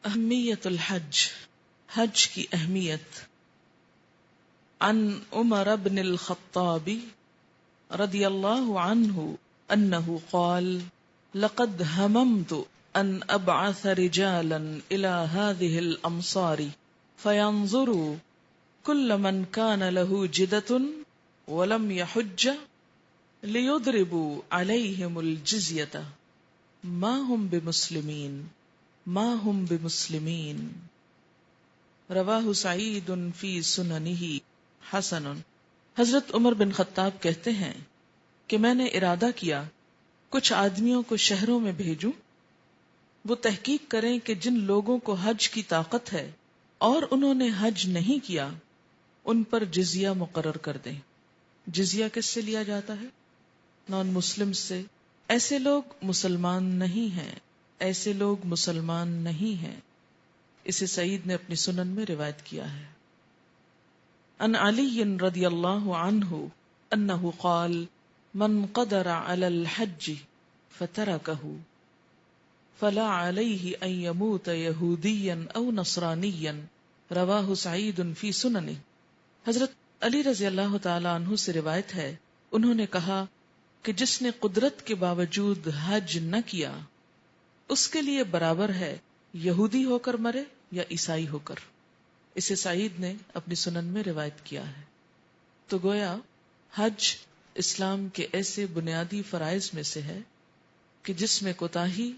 اہمیت الحج، حج کی اہمیت۔ عن عمر بن الخطاب رضی اللہ عنہ انہ قال لقد هممت ان ابعث رجالا الى هذه الامصار فينظروا كل من كان له جدة ولم يحج ليضربوا عليهم الجزية ما هم بمسلمين رواہ سعید فی سننہ حسن۔ حضرت عمر بن خطاب کہتے ہیں کہ میں نے ارادہ کیا کچھ آدمیوں کو شہروں میں بھیجوں، وہ تحقیق کریں کہ جن لوگوں کو حج کی طاقت ہے اور انہوں نے حج نہیں کیا ان پر جزیہ مقرر کر دیں۔ جزیہ کس سے لیا جاتا ہے؟ نان مسلم سے۔ ایسے لوگ مسلمان نہیں ہیں، ایسے لوگ مسلمان نہیں ہیں۔ اسے سعید نے اپنی سنن میں روایت کیا ہے۔ عن علی رضی اللہ عنہ انہ قال من قدر علی الحج فترکہ فلا علیہ ان یموت یہودیا او نصرانیا رواہ سعید فی سننہ۔ حضرت علی رضی اللہ تعالی عنہ سے روایت ہے، انہوں نے کہا کہ جس نے قدرت کے باوجود حج نہ کیا اس کے لیے برابر ہے یہودی ہو کر مرے یا عیسائی ہو کر۔ اسے سعید نے اپنی سنن میں روایت کیا ہے۔ تو گویا حج اسلام کے ایسے بنیادی فرائض میں سے ہے کہ جس میں کوتاہی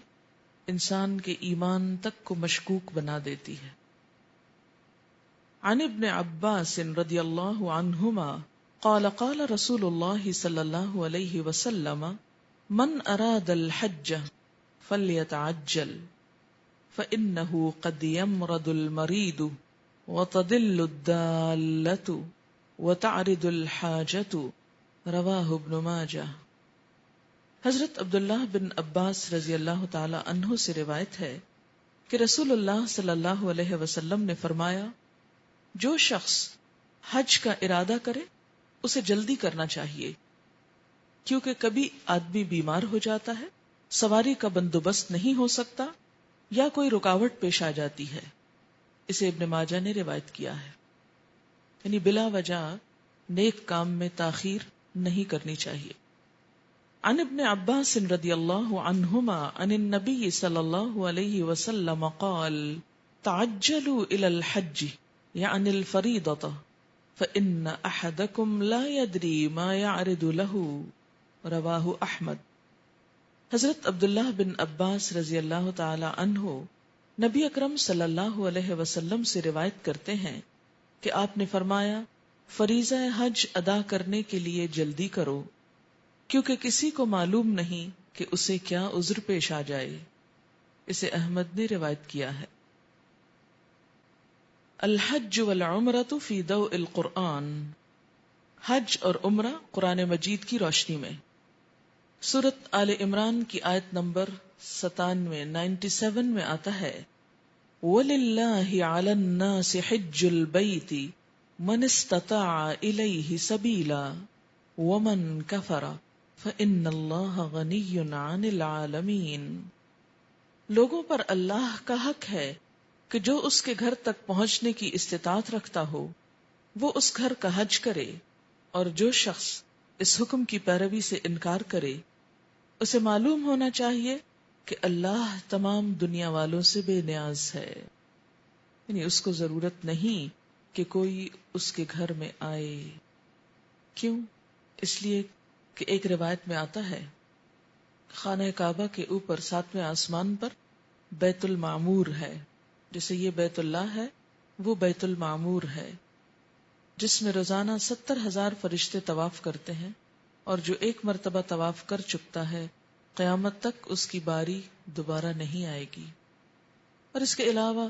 انسان کے ایمان تک کو مشکوک بنا دیتی ہے۔ عن ابن عباس رضی اللہ عنہما قال قال رسول اللہ صلی اللہ علیہ وسلم من اراد الحج فلیتعجل فإنه قد يمرض المريض وتضل الدالة وتعرض الحاجة رواہ ابن ماجہ۔ حضرت عبداللہ بن عباس رضی اللہ تعالی عنہ سے روایت ہے کہ رسول اللہ صلی اللہ علیہ وسلم نے فرمایا، جو شخص حج کا ارادہ کرے اسے جلدی کرنا چاہیے، کیونکہ کبھی آدمی بیمار ہو جاتا ہے، سواری کا بندوبست نہیں ہو سکتا یا کوئی رکاوٹ پیش آ جاتی ہے۔ اسے ابن ماجہ نے روایت کیا ہے۔ یعنی بلا وجہ نیک کام میں تاخیر نہیں کرنی چاہیے۔ عن ابن عباس رضی اللہ عنہما عن النبی صلی اللہ علیہ وسلم قال تعجلوا الى الحج یعنی الفریضۃ فإن احدکم لا يدری ما یعرض له رواہ احمد۔ حضرت عبداللہ بن عباس رضی اللہ تعالی عنہ نبی اکرم صلی اللہ علیہ وسلم سے روایت کرتے ہیں کہ آپ نے فرمایا، فریضہ حج ادا کرنے کے لیے جلدی کرو، کیونکہ کسی کو معلوم نہیں کہ اسے کیا عذر پیش آ جائے۔ اسے احمد نے روایت کیا ہے۔ الحج والعمرۃ فی ضوء القرآن، حج اور عمرہ قرآن مجید کی روشنی میں۔ سورۃ آل عمران کی آیت نمبر 97 میں آتا ہے، وَلِلَّهِ عَلَى النَّاسِ حِجُّ الْبَيْتِ مَنِ اسْتَطَاعَ إِلَيْهِ سَبِيلًا وَمَنْ كَفَرَ فَإِنَّ اللَّهَ غَنِيٌّ عَنِ الْعَالَمِينَ۔ لوگوں پر اللہ کا حق ہے کہ جو اس کے گھر تک پہنچنے کی استطاعت رکھتا ہو وہ اس گھر کا حج کرے، اور جو شخص اس حکم کی پیروی سے انکار کرے اسے معلوم ہونا چاہیے کہ اللہ تمام دنیا والوں سے بے نیاز ہے، یعنی اس کو ضرورت نہیں کہ کوئی اس کے گھر میں آئے۔ کیوں؟ اس لیے کہ ایک روایت میں آتا ہے خانہ کعبہ کے اوپر 7ویں آسمان پر بیت المعمور ہے، جیسے یہ بیت اللہ ہے وہ بیت المعمور ہے، جس میں روزانہ 70,000 فرشتے طواف کرتے ہیں، اور جو ایک مرتبہ طواف کر چکتا ہے قیامت تک اس کی باری دوبارہ نہیں آئے گی۔ اور اس کے علاوہ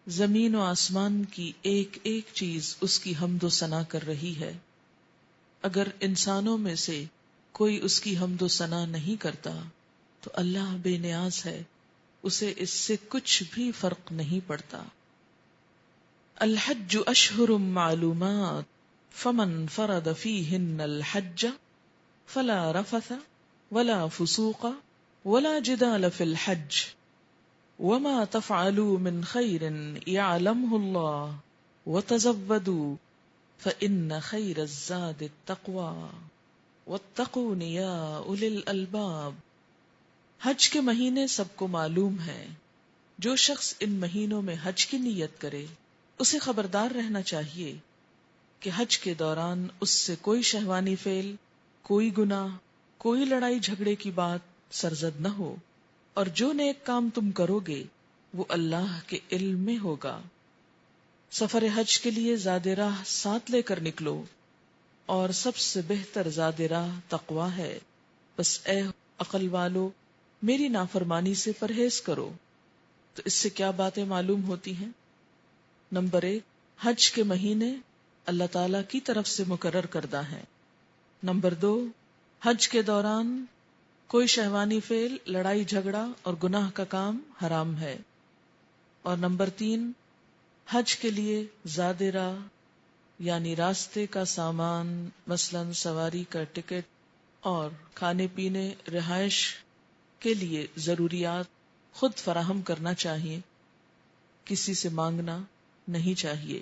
زمین و آسمان کی ایک ایک چیز اس کی حمد و ثنا کر رہی ہے۔ اگر انسانوں میں سے کوئی اس کی حمد و ثنا نہیں کرتا تو اللہ بے نیاز ہے، اسے اس سے کچھ بھی فرق نہیں پڑتا۔ الحج اشہر معلومات فمن فرد فیہن الحج فلا رفث ولا فسوق ولا جدال فی الحج وما تفعلوا من خير يعلمه الله وتزودوا فإن خير الزاد التقوى واتقون يا أولي الألباب. حج کے مہینے سب کو معلوم ہے. جو شخص ان مہینوں میں حج کی نیت کرے اسے خبردار رہنا چاہیے کہ حج کے دوران اس سے کوئی شہوانی فعل، کوئی گناہ، کوئی لڑائی جھگڑے کی بات سرزد نہ ہو، اور جو نیک کام تم کرو گے وہ اللہ کے علم میں ہوگا. سفر حج کے لیے زاد راہ ساتھ لے کر نکلو، اور سب سے بہتر زاد راہ تقوی ہے. بس اے عقل والو میری نافرمانی سے پرہیز کرو. تو اس سے کیا باتیں معلوم ہوتی ہیں؟ نمبر 1، حج کے مہینے اللہ تعالی کی طرف سے مقرر کردہ ہیں. نمبر 2، حج کے دوران کوئی شہوانی فعل، لڑائی جھگڑا اور گناہ کا کام حرام ہے. اور نمبر 3، حج کے لیے زاد راہ یعنی راستے کا سامان، مثلا سواری کا ٹکٹ اور کھانے پینے، رہائش کے لیے ضروریات خود فراہم کرنا چاہیے، کسی سے مانگنا نہیں چاہیے،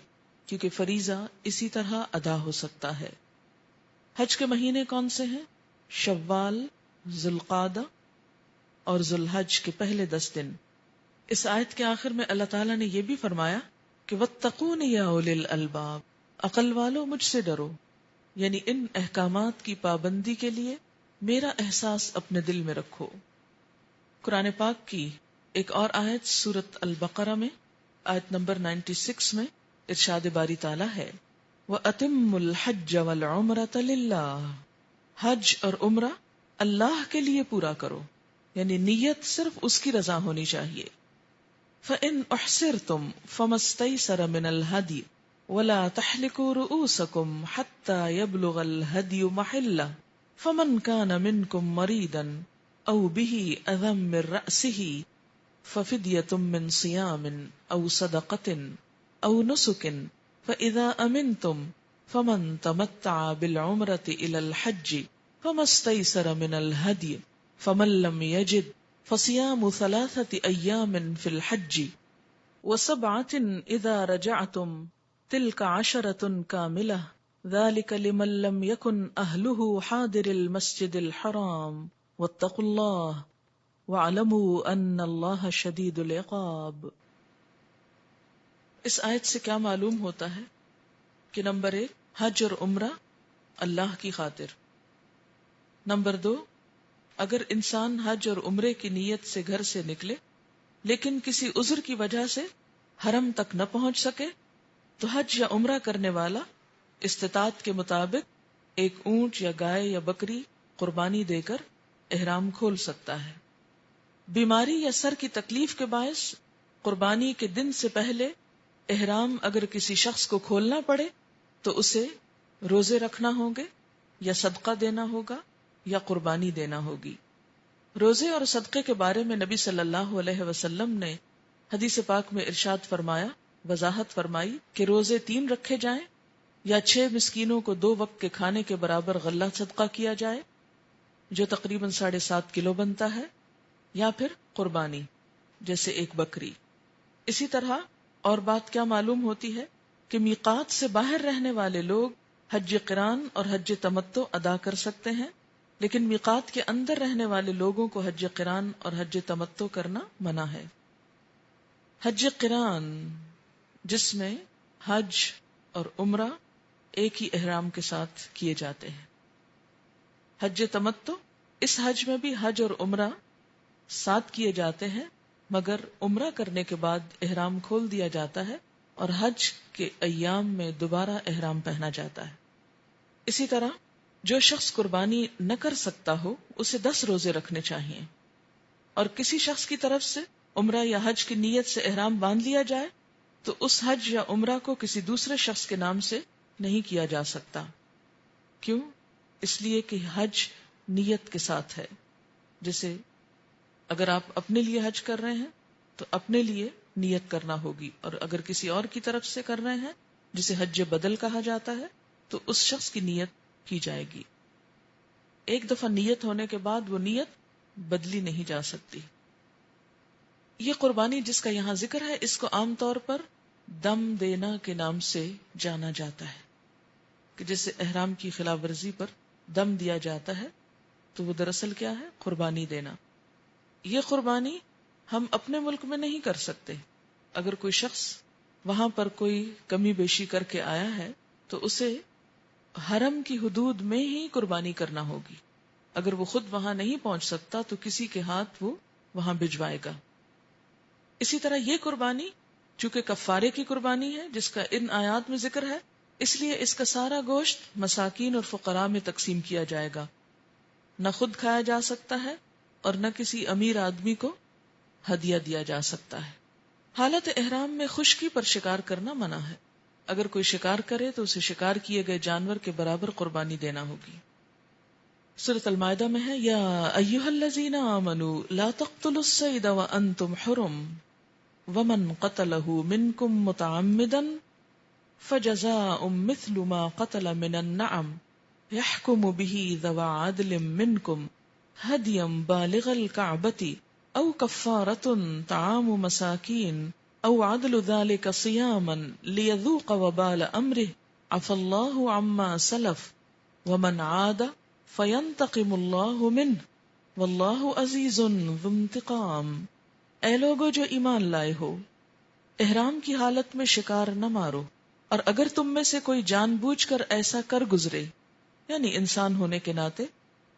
کیونکہ فریضہ اسی طرح ادا ہو سکتا ہے. حج کے مہینے کون سے ہیں؟ شوال، ذوالقعدہ اور ذوالحج کے پہلے 10 دن. اس آیت کے آخر میں اللہ تعالیٰ نے یہ بھی فرمایا کہ وَاتَّقُونِ يَا أُولِي الْأَلْبَابِ، عقل والو مجھ سے ڈرو، یعنی ان احکامات کی پابندی کے لیے میرا احساس اپنے دل میں رکھو. قرآن پاک کی ایک اور آیت سورۃ البقرہ میں آیت نمبر 96 میں ارشاد باری تعالیٰ ہے وَأَتِمُّوا الْحَجَّ وَالْعُمْرَةَ لِلَّهِ، حج اور عمرہ اللہ کے لیے پورا کرو، یعنی نیت صرف اس کی رضا ہونی چاہیے. فَإِنْ أُحْصِرْتُمْ فَمَا اسْتَيْسَرَ مِنَ الْهَدْيِ وَلَا تَحْلِقُوا رُؤُوسَكُمْ حَتَّى يَبْلُغَ الْهَدْيُ مَحِلَّهُ فَمَنْ كَانَ مِنْكُمْ مَرِيضًا أَوْ بِهِ أَذًى مِّن رَأْسِهِ فَفِدْيَةٌ مِّن صِيَامٍ أَوْ صَدَقَةٍ أَوْ نُسُكٍ فَإِذَا أَمِنْتُمْ فَمَنْ تَمَتَّعَ بِالْعُمْرَةِ إِلَى الْحَجِّ فَمَا اسْتَيْسَرَ مِنَ الْهَدْيِ فَمَن لَّمْ يَجِدْ فَصِيَامُ 3 أَيَّامٍ فِي الْحَجِّ و7 إِذَا رَجَعْتُمْ تِلْكَ 10 كَامِلَةٌ ذَلِكَ لِمَن لَّمْ يَكُنْ أَهْلُهُ حَاضِرِ الْمَسْجِدِ الْحَرَامِ وَاتَّقُوا اللَّهَ وَاعْلَمُوا أَنَّ اللَّهَ شَدِيدُ الْعِقَابِ. اس آیت سے کیا معلوم ہوتا ہے کہ نمبر 1، حج اور عمرہ اللہ کی خاطر. نمبر 2، اگر انسان حج اور عمرے کی نیت سے گھر سے نکلے لیکن کسی عذر کی وجہ سے حرم تک نہ پہنچ سکے تو حج یا عمرہ کرنے والا استطاعت کے مطابق ایک اونٹ یا گائے یا بکری قربانی دے کر احرام کھول سکتا ہے. بیماری یا سر کی تکلیف کے باعث قربانی کے دن سے پہلے احرام اگر کسی شخص کو کھولنا پڑے تو اسے روزے رکھنا ہوں گے یا صدقہ دینا ہوگا یا قربانی دینا ہوگی. روزے اور صدقے کے بارے میں نبی صلی اللہ علیہ وسلم نے حدیث پاک میں ارشاد فرمایا، وضاحت فرمائی کہ روزے 3 رکھے جائیں یا 6 مسکینوں کو 2 وقت کے کھانے کے برابر غلہ صدقہ کیا جائے جو تقریباً 7.5 کلو بنتا ہے، یا پھر قربانی جیسے ایک بکری. اسی طرح اور بات کیا معلوم ہوتی ہے کہ میقات سے باہر رہنے والے لوگ حج قران اور حج تمتع ادا کر سکتے ہیں، لیکن میقات کے اندر رہنے والے لوگوں کو حج قران اور حج تمتع کرنا منع ہے. حج قران جس میں حج اور عمرہ ایک ہی احرام کے ساتھ کیے جاتے ہیں. حج تمتع، اس حج میں بھی حج اور عمرہ ساتھ کیے جاتے ہیں، مگر عمرہ کرنے کے بعد احرام کھول دیا جاتا ہے اور حج کے ایام میں دوبارہ احرام پہنا جاتا ہے. اسی طرح جو شخص قربانی نہ کر سکتا ہو اسے 10 روزے رکھنے چاہیے، اور کسی شخص کی طرف سے عمرہ یا حج کی نیت سے احرام باندھ لیا جائے تو اس حج یا عمرہ کو کسی دوسرے شخص کے نام سے نہیں کیا جا سکتا. کیوں؟ اس لیے کہ حج نیت کے ساتھ ہے. جیسے اگر آپ اپنے لیے حج کر رہے ہیں تو اپنے لیے نیت کرنا ہوگی، اور اگر کسی اور کی طرف سے کر رہے ہیں جسے حج بدل کہا جاتا ہے تو اس شخص کی نیت کی جائے گی. ایک دفعہ نیت ہونے کے بعد وہ نیت بدلی نہیں جا سکتی. یہ قربانی جس کا یہاں ذکر ہے اس کو عام طور پر دم دینا کے نام سے جانا جاتا ہے، کہ جیسے احرام کی خلاف ورزی پر دم دیا جاتا ہے تو وہ دراصل کیا ہے؟ قربانی دینا۔ یہ قربانی ہم اپنے ملک میں نہیں کر سکتے۔ اگر کوئی شخص وہاں پر کوئی کمی بیشی کر کے آیا ہے تو اسے حرم کی حدود میں ہی قربانی کرنا ہوگی۔ اگر وہ خود وہاں نہیں پہنچ سکتا تو کسی کے ہاتھ وہ وہاں بھجوائے گا۔ اسی طرح یہ قربانی چونکہ کفارے کی قربانی ہے جس کا ان آیات میں ذکر ہے، اس لیے اس کا سارا گوشت مساکین اور فقراء میں تقسیم کیا جائے گا، نہ خود کھایا جا سکتا ہے اور نہ کسی امیر آدمی کو ہدیہ دیا جا سکتا ہے۔ حالت احرام میں خشکی پر شکار کرنا منع ہے۔ اگر کوئی شکار کرے تو اسے شکار کیے گئے جانور کے برابر قربانی دینا ہوگی۔ سورۃ المائدہ میں ہے یا ایھا الذین آمنوا لا تقتلوا الصید وانتم حرم ومن قتلہ منکم متعمدا فجزاء مثل ما قتل من النعم يحكم به ذو عدل منكم هديا بالغ الكعبة او كفارة طعام مساكين او عدل ذلك صياما ليذوق وبال امره عفى الله عما سلف ومن عاد فینتقم اللہ منہ واللہ عزیز ذو انتقام۔ اے لوگو جو ایمان لائے ہو، احرام کی حالت میں شکار نہ مارو، اور اگر تم میں سے کوئی جان بوجھ کر ایسا کر گزرے یعنی انسان ہونے کے ناطے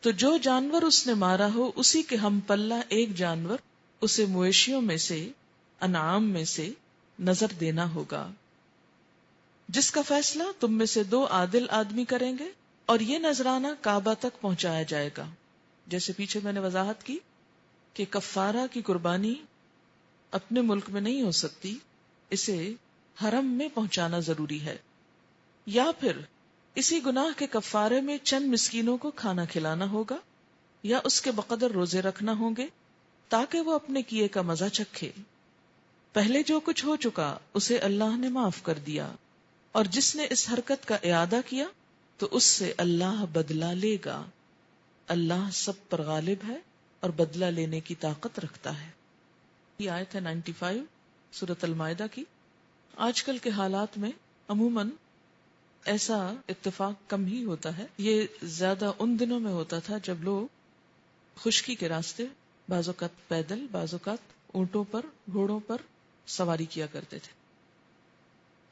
تو جو جانور اس نے مارا ہو اسی کے ہم پلہ ایک جانور اسے مویشیوں میں سے انعام میں سے نظر دینا ہوگا، جس کا فیصلہ تم میں سے 2 عادل آدمی کریں گے، اور یہ نذرانہ کعبہ تک پہنچایا جائے گا۔ جیسے پیچھے میں نے وضاحت کی کہ کفارہ کی قربانی اپنے ملک میں نہیں ہو سکتی، اسے حرم میں پہنچانا ضروری ہے، یا پھر اسی گناہ کے کفارے میں چند مسکینوں کو کھانا کھلانا ہوگا، یا اس کے بقدر روزے رکھنا ہوں گے تاکہ وہ اپنے کیے کا مزہ چکھے۔ پہلے جو کچھ ہو چکا اسے اللہ نے معاف کر دیا، اور جس نے اس حرکت کا اعادہ کیا تو اس سے اللہ بدلہ لے گا۔ اللہ سب پر غالب ہے اور بدلہ لینے کی طاقت رکھتا ہے۔ یہ آیت ہے 95 سورۃ المائدہ کی۔ آج کل کے حالات میں عموماً ایسا اتفاق کم ہی ہوتا ہے، یہ زیادہ ان دنوں میں ہوتا تھا جب لوگ خشکی کے راستے بعض اوقات پیدل، بعض اوقات اونٹوں پر، گھوڑوں پر سواری کیا کرتے تھے،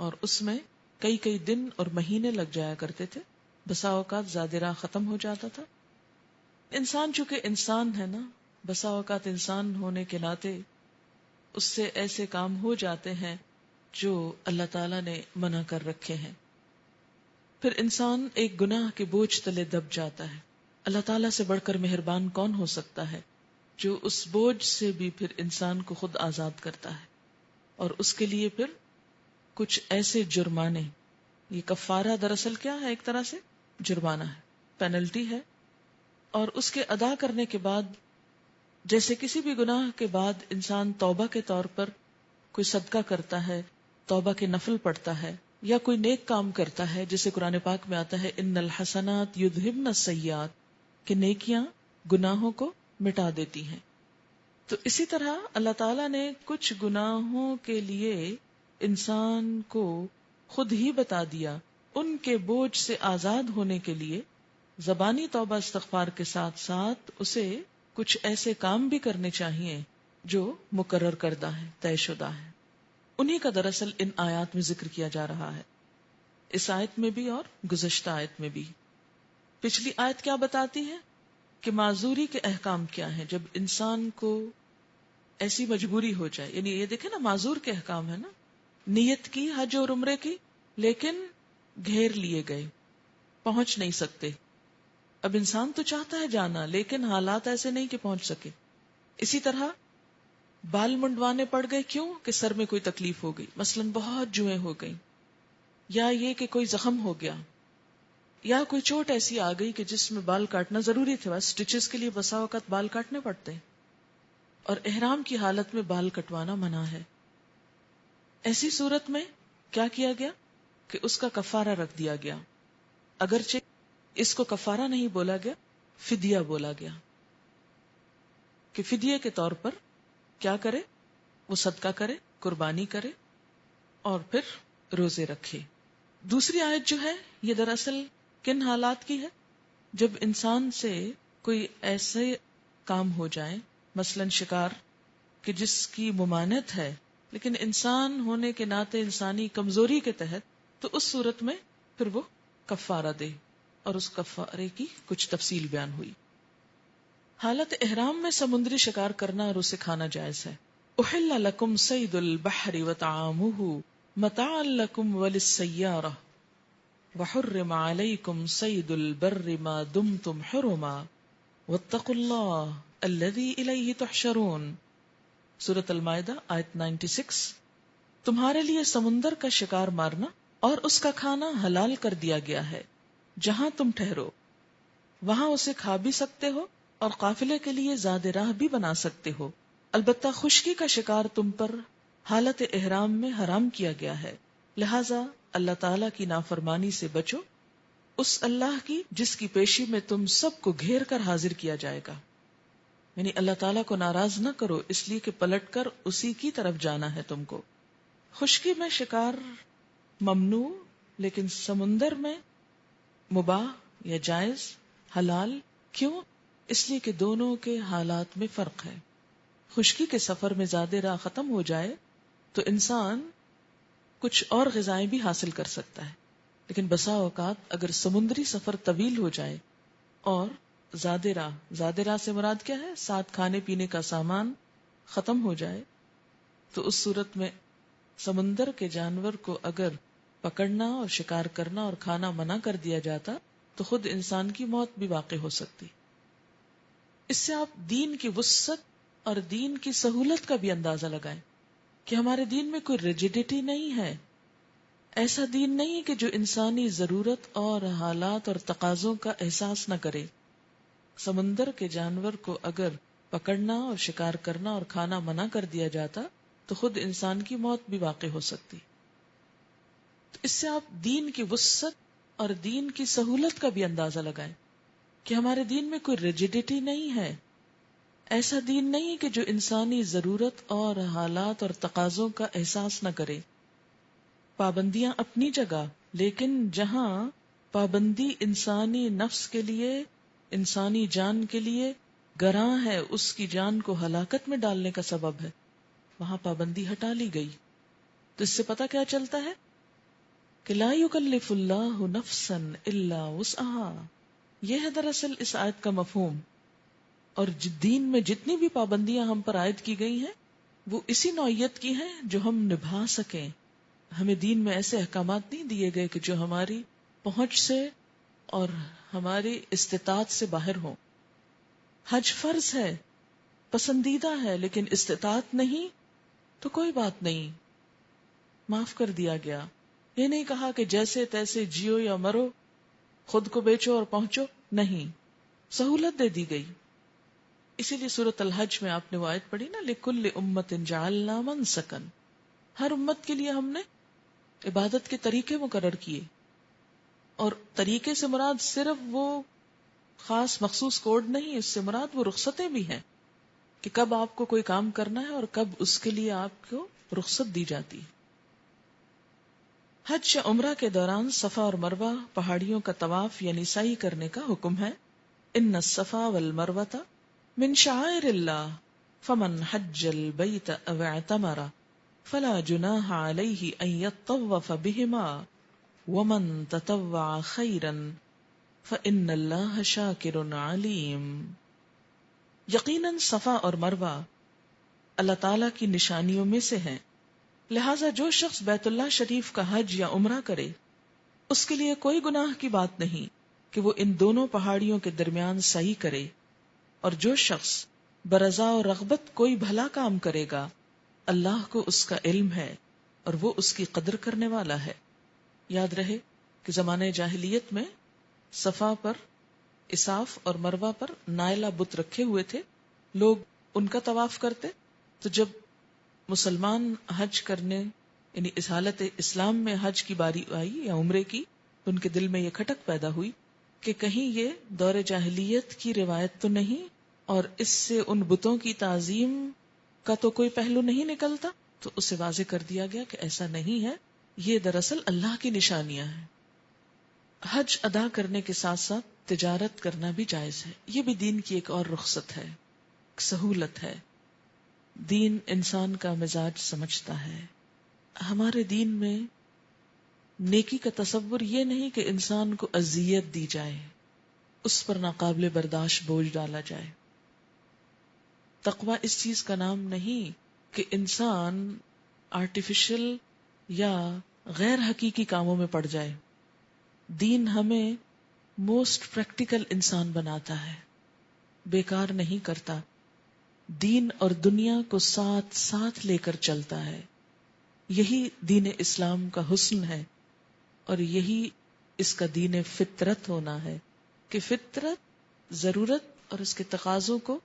اور اس میں کئی کئی دن اور مہینے لگ جایا کرتے تھے، بسا اوقات زیادہ راہ ختم ہو جاتا تھا۔ انسان چونکہ انسان ہے نا، بسا اوقات انسان ہونے کے ناطے اس سے ایسے کام ہو جاتے ہیں جو اللہ تعالیٰ نے منع کر رکھے ہیں، پھر انسان ایک گناہ کے بوجھ تلے دب جاتا ہے۔ اللہ تعالیٰ سے بڑھ کر مہربان کون ہو سکتا ہے جو اس بوجھ سے بھی پھر انسان کو خود آزاد کرتا ہے، اور اس کے لیے پھر کچھ ایسے جرمانے، یہ کفارہ دراصل کیا ہے؟ ایک طرح سے جرمانہ ہے، پینلٹی ہے، اور اس کے ادا کرنے کے بعد جیسے کسی بھی گناہ کے بعد انسان توبہ کے طور پر کوئی صدقہ کرتا ہے، توبہ کے نفل پڑھتا ہے، یا کوئی نیک کام کرتا ہے، جسے قرآن پاک میں آتا ہے ان الحسنات یذہبن السیئات، کہ نیکیاں گناہوں کو مٹا دیتی ہیں۔ تو اسی طرح اللہ تعالیٰ نے کچھ گناہوں کے لیے انسان کو خود ہی بتا دیا، ان کے بوجھ سے آزاد ہونے کے لیے زبانی توبہ استغفار کے ساتھ ساتھ اسے کچھ ایسے کام بھی کرنے چاہیے جو مقرر کردہ ہیں، طے شدہ ہیں۔ انہی کا دراصل ان آیات میں ذکر کیا جا رہا ہے، اس آیت میں بھی اور گزشتہ آیت میں بھی۔ پچھلی آیت کیا بتاتی ہے کہ معذوری کے احکام کیا ہیں جب انسان کو ایسی مجبوری ہو جائے، یعنی یہ دیکھیں نا، معذور کے احکام ہے نا، نیت کی حج اور عمرے کی، لیکن گھیر لیے گئے، پہنچ نہیں سکتے۔ اب انسان تو چاہتا ہے جانا لیکن حالات ایسے نہیں کہ پہنچ سکے۔ اسی طرح بال منڈوانے پڑ گئے، کیوں؟ کہ سر میں کوئی تکلیف ہو گئی، مثلاً بہت جوئیں ہو گئی، یا یہ کہ کوئی زخم ہو گیا، یا کوئی چوٹ ایسی آ گئی کہ جس میں بال کاٹنا ضروری تھا، بس سٹیچز کے لیے بسا اوقات بال کاٹنے پڑتے ہیں، اور احرام کی حالت میں بال کٹوانا منع ہے۔ ایسی صورت میں کیا کیا گیا کہ اس کا کفارہ رکھ دیا گیا، اگرچہ اس کو کفارہ نہیں بولا گیا، فدیہ بولا گیا، کہ فدیے کے طور پر کیا کرے؟ وہ صدقہ کرے، قربانی کرے اور پھر روزے رکھے۔ دوسری آیت جو ہے یہ دراصل کن حالات کی ہے؟ جب انسان سے کوئی ایسے کام ہو جائے، مثلا شکار، کہ جس کی ممانعت ہے، لیکن انسان ہونے کے ناطے انسانی کمزوری کے تحت، تو اس صورت میں پھر وہ کفارہ دے، اور اس کفارے کی کچھ تفصیل بیان ہوئی۔ حالت احرام میں سمندری شکار کرنا اور اسے کھانا جائز ہے۔ احل لکم صید البحر وطعامہ متاعا لکم وللسیارہ وحرم علیکم صید البر ما دمتم حرما واتقوا اللہ الذی الیہ تحشرون۔ سورۃ المائدہ آیت 96۔ تمہارے لیے سمندر کا شکار مارنا اور اس کا کھانا حلال کر دیا گیا ہے، جہاں تم ٹھہرو وہاں اسے کھا بھی سکتے ہو اور قافلے کے لیے زاد راہ بھی بنا سکتے ہو، البتہ خشکی کا شکار تم پر حالت احرام میں حرام کیا گیا ہے، لہذا اللہ تعالیٰ کی نافرمانی سے بچو، اس اللہ کی جس کی پیشی میں تم سب کو گھیر کر حاضر کیا جائے گا۔ یعنی اللہ تعالیٰ کو ناراض نہ کرو اس لیے کہ پلٹ کر اسی کی طرف جانا ہے تم کو۔ خشکی میں شکار ممنوع، لیکن سمندر میں مباح یا جائز، حلال۔ کیوں؟ اس لیے کہ دونوں کے حالات میں فرق ہے۔ خشکی کے سفر میں زیادہ راہ ختم ہو جائے تو انسان کچھ اور غذائیں بھی حاصل کر سکتا ہے، لیکن بسا اوقات اگر سمندری سفر طویل ہو جائے اور زیادہ راہ سے مراد کیا ہے؟ ساتھ کھانے پینے کا سامان ختم ہو جائے، تو اس صورت میں سمندر کے جانور کو اگر پکڑنا اور شکار کرنا اور کھانا منع کر دیا جاتا تو خود انسان کی موت بھی واقع ہو سکتی۔ اس سے آپ دین کی وسعت اور دین کی سہولت کا بھی اندازہ لگائیں کہ ہمارے دین میں کوئی ریجیڈیٹی نہیں ہے، ایسا دین نہیں کہ جو انسانی ضرورت اور حالات اور تقاضوں کا احساس نہ کرے۔ سمندر کے جانور کو اگر پکڑنا اور شکار کرنا اور کھانا منع کر دیا جاتا تو خود انسان کی موت بھی واقع ہو سکتی۔ تو اس سے آپ دین کی وسعت اور دین کی سہولت کا بھی اندازہ لگائیں کہ ہمارے دین میں کوئی ریجیڈیٹی نہیں ہے، ایسا دین نہیں کہ جو انسانی ضرورت اور حالات اور تقاضوں کا احساس نہ کرے۔ پابندیاں اپنی جگہ، لیکن جہاں پابندی انسانی نفس کے لیے، انسانی جان کے لیے گراں ہے، اس کی جان کو ہلاکت میں ڈالنے کا سبب ہے، وہاں پابندی ہٹا لی گئی۔ تو اس سے پتہ کیا چلتا ہے کہ لا یکلف اللہ نفسا الا وسعها، یہ ہے دراصل اس آیت کا مفہوم۔ اور دین میں جتنی بھی پابندیاں ہم پر عائد کی گئی ہیں وہ اسی نوعیت کی ہیں جو ہم نبھا سکیں۔ ہمیں دین میں ایسے احکامات نہیں دیے گئے کہ جو ہماری پہنچ سے اور ہماری استطاعت سے باہر ہوں۔ حج فرض ہے، پسندیدہ ہے، لیکن استطاعت نہیں تو کوئی بات نہیں، معاف کر دیا گیا۔ یہ نہیں کہا کہ جیسے تیسے جیو یا مرو، خود کو بیچو اور پہنچو، نہیں، سہولت دے دی گئی۔ اسی لیے سورۃ الحج میں آپ نے وہ آیت پڑھی نا، لِكُلِّ أُمَّةٍ جَعَلْنَا مَنْسَكًا، ہر امت کے لیے ہم نے عبادت کے طریقے مقرر کیے، اور طریقے سے مراد صرف وہ خاص مخصوص کوڈ نہیں، اس سے مراد وہ رخصتیں بھی ہیں کہ کب آپ کو کوئی کام کرنا ہے اور کب اس کے لیے آپ کو رخصت دی جاتی۔ حج یا عمرہ کے دوران صفا اور مروہ پہاڑیوں کا طواف یعنی سعی کرنے کا حکم ہے۔ ان الصفا والمروۃ من شعائر اللہ فمن حج البیت او اعتمر فلا جناح علیہ ان یطوف بہما ومن تطوع خیرا فإن اللہ شاکر علیم۔ یقیناً صفا اور مروہ اللہ تعالیٰ کی نشانیوں میں سے ہیں، لہٰذا جو شخص بیت اللہ شریف کا حج یا عمرہ کرے اس کے لیے کوئی گناہ کی بات نہیں کہ وہ ان دونوں پہاڑیوں کے درمیان سعی کرے، اور جو شخص برضا و رغبت کوئی بھلا کام کرے گا اللہ کو اس کا علم ہے اور وہ اس کی قدر کرنے والا ہے۔ یاد رہے کہ زمانے جاہلیت میں صفا پر اساف اور مروہ پر نائلہ بت رکھے ہوئے تھے، لوگ ان کا طواف کرتے، تو جب مسلمان حج کرنے یعنی اس حالت اسلام میں حج کی باری آئی یا عمرے کی، تو ان کے دل میں یہ کھٹک پیدا ہوئی کہ کہیں یہ دور جاہلیت کی روایت تو نہیں اور اس سے ان بتوں کی تعظیم کا تو کوئی پہلو نہیں نکلتا، تو اسے واضح کر دیا گیا کہ ایسا نہیں ہے، یہ دراصل اللہ کی نشانیاں ہیں۔ حج ادا کرنے کے ساتھ ساتھ تجارت کرنا بھی جائز ہے، یہ بھی دین کی ایک اور رخصت ہے، سہولت ہے۔ دین انسان کا مزاج سمجھتا ہے۔ ہمارے دین میں نیکی کا تصور یہ نہیں کہ انسان کو اذیت دی جائے، اس پر ناقابل برداشت بوجھ ڈالا جائے۔ تقوی اس چیز کا نام نہیں کہ انسان آرٹیفیشل یا غیر حقیقی کاموں میں پڑ جائے۔ دین ہمیں موسٹ پریکٹیکل انسان بناتا ہے، بیکار نہیں کرتا، دین اور دنیا کو ساتھ ساتھ لے کر چلتا ہے۔ یہی دین اسلام کا حسن ہے، اور یہی اس کا دین فطرت ہونا ہے کہ فطرت ضرورت اور اس کے تقاضوں کو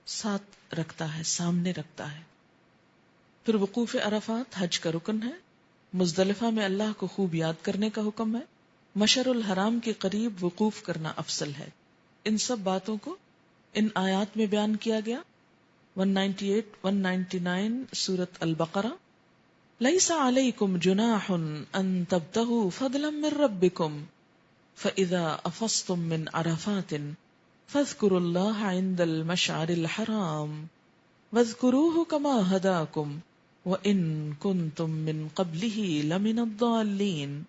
ساتھ رکھتا ہے، سامنے رکھتا ہے۔ پھر وقوف عرفات حج کا رکن ہے۔ مزدلفہ میں اللہ کو خوب یاد کرنے کا حکم ہے۔ مشعر الحرام کے قریب وقوف کرنا افضل ہے۔ ان سب باتوں کو ان آیات میں بیان کیا گیا۔ 198 199 سورۃ البقرہ۔ لیس علیکم جناح ان تبتغوا فضلا من ربکم فاذا افضتم من عرفات فاذکروا اللہ عند المشعر الحرام واذکروہ کما ہداکم وان کنتم من قبلہ لمن الضالین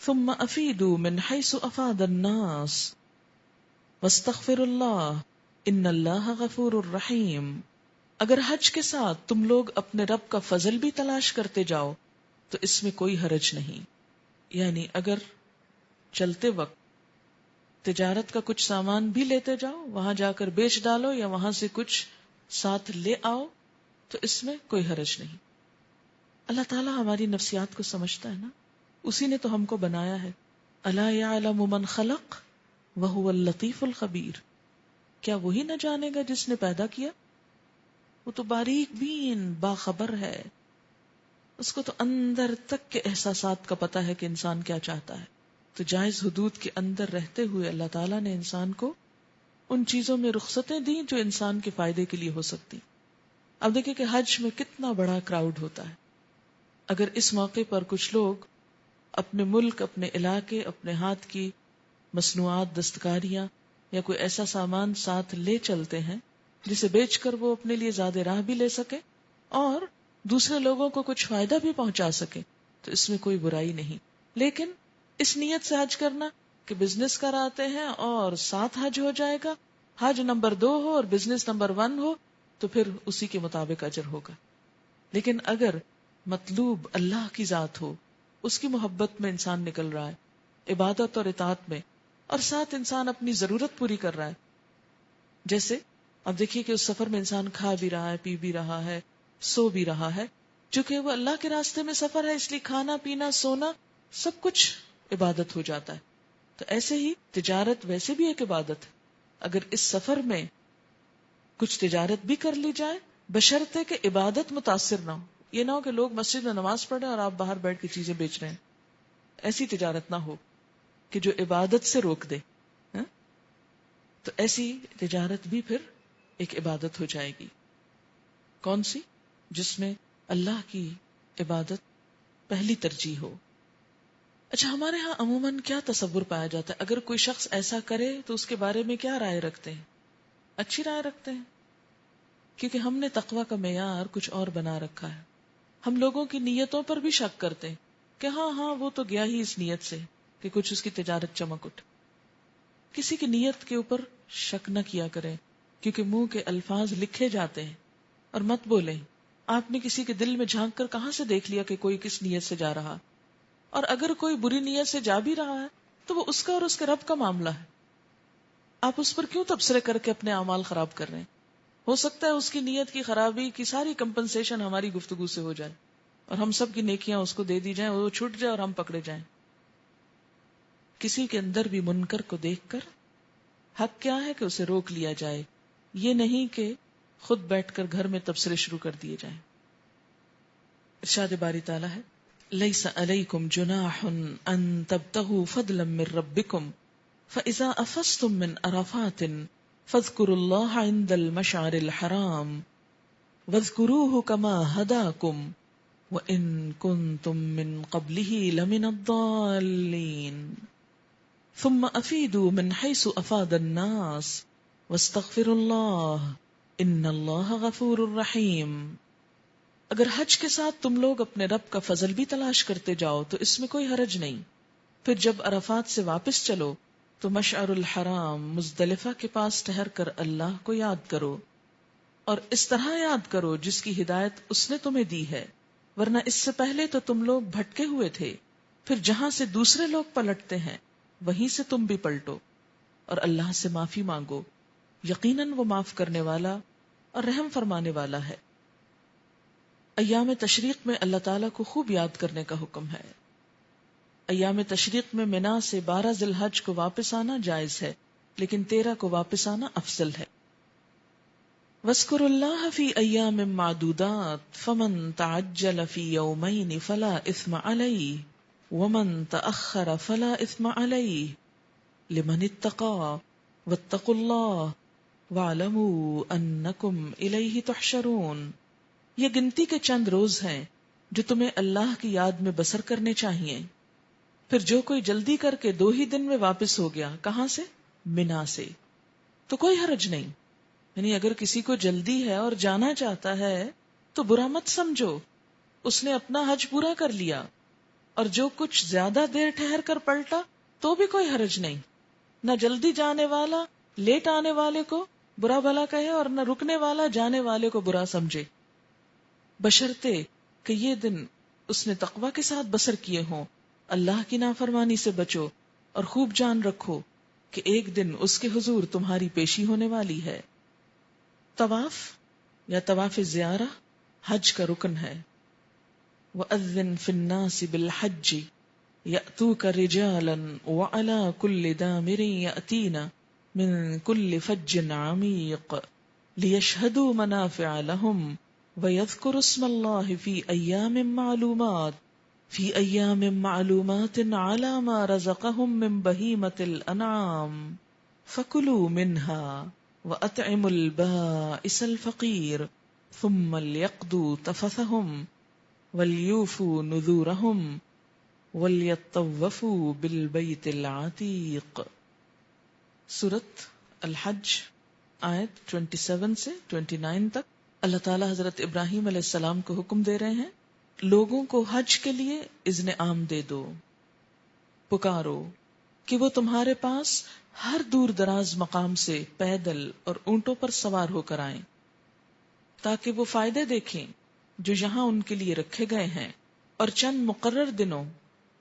ثم افیدوا من حیث افاد الناس واستغفروا اللہ ان اللہ غفور الرحیم۔ اگر حج کے ساتھ تم لوگ اپنے رب کا فضل بھی تلاش کرتے جاؤ تو اس میں کوئی حرج نہیں، یعنی اگر چلتے وقت تجارت کا کچھ سامان بھی لیتے جاؤ، وہاں جا کر بیچ ڈالو یا وہاں سے کچھ ساتھ لے آؤ تو اس میں کوئی حرج نہیں۔ اللہ تعالیٰ ہماری نفسیات کو سمجھتا ہے نا، اسی نے تو ہم کو بنایا ہے۔ الا یعلم من خلق وہو اللطیف الخبیر، کیا وہی نہ جانے گا جس نے پیدا کیا؟ وہ تو باریک بین باخبر ہے، اس کو تو اندر تک کے احساسات کا پتہ ہے کہ انسان کیا چاہتا ہے۔ تو جائز حدود کے اندر رہتے ہوئے اللہ تعالیٰ نے انسان کو ان چیزوں میں رخصتیں دیں جو انسان کے فائدے کے لیے ہو سکتی۔ اب دیکھیں کہ حج میں کتنا بڑا کراؤڈ ہوتا ہے۔ اگر اس موقع پر کچھ لوگ اپنے ملک، اپنے علاقے، اپنے ہاتھ کی مصنوعات، دستکاریاں یا کوئی ایسا سامان ساتھ لے چلتے ہیں جسے بیچ کر وہ اپنے لیے زیادہ راہ بھی لے سکے اور دوسرے لوگوں کو کچھ فائدہ بھی پہنچا سکے، تو اس میں کوئی برائی نہیں۔ لیکن اس نیت سے حج کرنا کہ بزنس کراتے ہیں اور ساتھ حج ہو جائے گا، حج نمبر 2 ہو اور بزنس نمبر 1 ہو تو پھر اسی کے مطابق اجر ہوگا۔ لیکن اگر مطلوب اللہ کی ذات ہو، اس کی محبت میں انسان نکل رہا ہے، عبادت اور اطاعت میں، اور ساتھ انسان اپنی ضرورت پوری کر رہا ہے، جیسے اب دیکھیے کہ اس سفر میں انسان کھا بھی رہا ہے، پی بھی رہا ہے، سو بھی رہا ہے، چونکہ وہ اللہ کے راستے میں سفر ہے اس لیے کھانا پینا سونا سب کچھ عبادت ہو جاتا ہے۔ تو ایسے ہی تجارت ویسے بھی ایک عبادت ہے۔ اگر اس سفر میں کچھ تجارت بھی کر لی جائے بشرطے کہ عبادت متاثر نہ ہو، یہ نہ ہو کہ لوگ مسجد میں نماز پڑھیں اور آپ باہر بیٹھ کے چیزیں بیچ رہے ہیں، ایسی تجارت نہ ہو کہ جو عبادت سے روک دے، ہاں؟ تو ایسی تجارت بھی پھر ایک عبادت ہو جائے گی۔ کون سی؟ جس میں اللہ کی عبادت پہلی ترجیح ہو۔ اچھا، ہمارے ہاں عموماً کیا تصور پایا جاتا ہے؟ اگر کوئی شخص ایسا کرے تو اس کے بارے میں کیا رائے رکھتے ہیں؟ اچھی رائے رکھتے ہیں، کیونکہ ہم نے تقویٰ کا معیار کچھ اور بنا رکھا ہے۔ ہم لوگوں کی نیتوں پر بھی شک کرتے ہیں کہ ہاں وہ تو گیا ہی اس نیت سے کہ کچھ اس کی تجارت چمک اٹھے۔ کسی کی نیت کے اوپر شک نہ کیا کریں، کیونکہ منہ کے الفاظ لکھے جاتے ہیں، اور مت بولیں۔ آپ نے کسی کے دل میں جھانک کر کہاں سے دیکھ لیا کہ کوئی کس نیت سے جا رہا؟ اور اگر کوئی بری نیت سے جا بھی رہا ہے تو وہ اس کا اور اس کے رب کا معاملہ ہے، آپ اس پر کیوں تبصرے کر کے اپنے اعمال خراب کر رہے ہیں؟ ہو سکتا ہے اس کی نیت کی خرابی کی ساری کمپنسیشن ہماری گفتگو سے ہو جائے اور ہم سب کی نیکیاں اس کو دے دی جائیں، وہ چھوٹ جائے اور ہم پکڑے جائیں۔ کسی کے اندر بھی منکر کو دیکھ کر حق کیا ہے کہ اسے روک لیا جائے، یہ نہیں کہ خود بیٹھ کر گھر میں تبصرے شروع کر دیے جائیں۔ ارشاد باری تعالیٰ ہے لیس علیکم جناح ان تبتغوا فضلا من ربکم فاذا افضتم من عرفات فاذکروا اللہ عند المشعر الحرام وَاذْكُرُوهُ كَمَا هَدَاكُمْ وَإِن كُنتُم مِّن قَبْلِهِ لَمِنَ الضَّالِّينَ ثُمَّ أَفِيدُوا مِنْ حَيْثُ أَفَاضَ النَّاسُ وَاسْتَغْفِرُوا اللَّهَ إِنَّ اللَّهَ غَفُورٌ رَحِيمٌ۔ اگر حج کے ساتھ تم لوگ اپنے رب کا فضل بھی تلاش کرتے جاؤ تو اس میں کوئی حرج نہیں۔ پھر جب عرفات سے واپس چلو تو مشعر الحرام مزدلفہ کے پاس ٹھہر کر اللہ کو یاد کرو، اور اس طرح یاد کرو جس کی ہدایت اس نے تمہیں دی ہے، ورنہ اس سے پہلے تو تم لوگ بھٹکے ہوئے تھے۔ پھر جہاں سے دوسرے لوگ پلٹتے ہیں وہیں سے تم بھی پلٹو، اور اللہ سے معافی مانگو، یقیناً وہ معاف کرنے والا اور رحم فرمانے والا ہے۔ ایام تشریق میں اللہ تعالیٰ کو خوب یاد کرنے کا حکم ہے۔ ایام تشریق میں منا سے 12 ذی الحج کو واپس آنا جائز ہے، لیکن 13 کو واپس آنا افضل ہے۔ وَاذْكُرُوا اللَّهَ فِي أَيَّامٍ مَّعْدُودَاتٍ فَمَن تَعَجَّلَ فِي يَوْمَيْنِ فَلَا إِثْمَ عَلَيْهِ وَمَن تَأَخَّرَ فَلَا إِثْمَ عَلَيْهِ لِمَنِ اتَّقَىٰ وَاتَّقُوا اللَّهَ وَاعْلَمُوا أَنَّكُمْ إِلَيْهِ تُحْشَرُونَ۔ یہ گنتی کے چند روز ہیں جو تمہیں اللہ کی یاد میں بسر کرنے چاہیے۔ پھر جو کوئی جلدی کر کے 2 ہی دن میں واپس ہو گیا، کہاں سے؟ منا سے، تو کوئی حرج نہیں۔ یعنی اگر کسی کو جلدی ہے اور جانا چاہتا ہے تو برا مت سمجھو، اس نے اپنا حج پورا کر لیا، اور جو کچھ زیادہ دیر ٹھہر کر پلٹا تو بھی کوئی حرج نہیں۔ نہ جلدی جانے والا لیٹ آنے والے کو برا بھلا کہے، اور نہ رکنے والا جانے والے کو برا سمجھے، بشرطے کہ یہ دن اس نے تقوی کے ساتھ بسر کیے ہوں۔ اللہ کی نافرمانی سے بچو اور خوب جان رکھو کہ ایک دن اس کے حضور تمہاری پیشی ہونے والی ہے۔ طواف یا طواف زیارہ حج کا رکن ہے۔ وَأَذِّن فِي النَّاسِ بِالْحَجِّ يَأْتُوكَ رِجَالًا وَعَلَى كُلِّ دَامِرٍ يَأْتِينَ مِن كُلِّ فَجٍّ عَمِيقٍ لِيَشْهَدُوا مَنَافِعَ لَهُمْ وَيَذْكُرُوا اسْمَ اللَّهِ فِي أَيَّامٍ مَّعْلُومَاتٍ عَلَى مَا رَزَقَهُم مِّن بَهِيمَةِ الْأَنْعَامِ فَكُلُوا مِنْهَا وَأَطْعِمُوا الْبَائِسَ الْفَقِيرَ ثُمَّ لْيَقْضُوا تَفَثَهُمْ وَلْيُوفُوا نُذُورَهُمْ وَلْيَطَّوَّفُوا بِالْبَيْتِ الْعَتِيقِ۔ سورۃ الحج آیت 27 سے 29 تک اللہ تعالیٰ حضرت ابراہیم علیہ السلام کو حکم دے رہے ہیں، لوگوں کو حج کے لیے اذن عام دے دو، پکارو کہ وہ تمہارے پاس ہر دور دراز مقام سے پیدل اور اونٹوں پر سوار ہو کر آئیں، تاکہ وہ فائدے دیکھیں جو یہاں ان کے لیے رکھے گئے ہیں، اور چند مقرر دنوں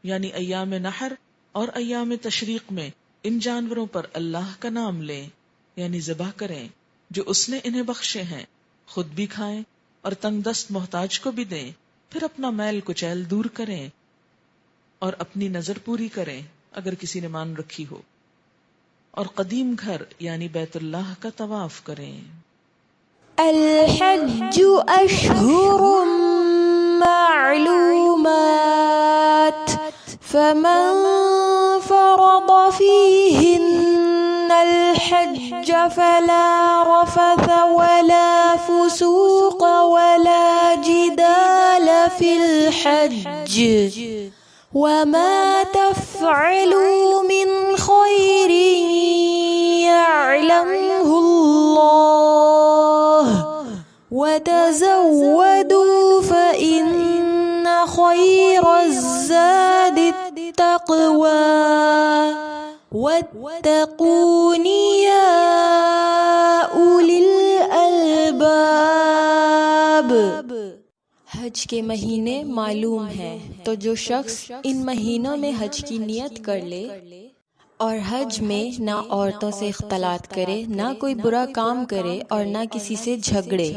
یعنی ایام نحر اور ایام تشریق میں ان جانوروں پر اللہ کا نام لیں، یعنی ذبح کریں جو اس نے انہیں بخشے ہیں، خود بھی کھائیں اور تنگ دست محتاج کو بھی دیں، پھر اپنا میل کچیل دور کریں اور اپنی نظر پوری کریں اگر کسی نے مان رکھی ہو، اور قدیم گھر یعنی بیت اللہ کا طواف کریں۔ الحج اشہر معلومات فمن فرض فیہن الحج فلا رفث ولا فسوق ولا جدال فی الحج وما تفعلوا من خیر يعلمه اللہ وتزودوا فإن خیر الزاد التقوى واتقون یا اولی الالباب۔ حج کے مہینے معلوم ہیں، تو جو شخص ان مہینوں میں حج کی نیت کر لے اور حج میں نہ عورتوں سے اختلاط کرے، نہ کوئی برا کام کرے اور نہ کسی سے جھگڑے،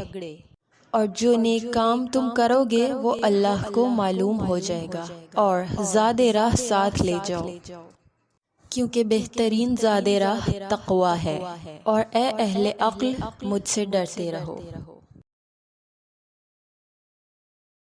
اور جو نیک کام تم کرو گے وہ اللہ کو معلوم ہو جائے گا، اور زاد راہ ساتھ لے جاؤ، کیونکہ بہترین زاد راہ تقوی ہے، اور اے اہل عقل مجھ سے ڈرتے رہو۔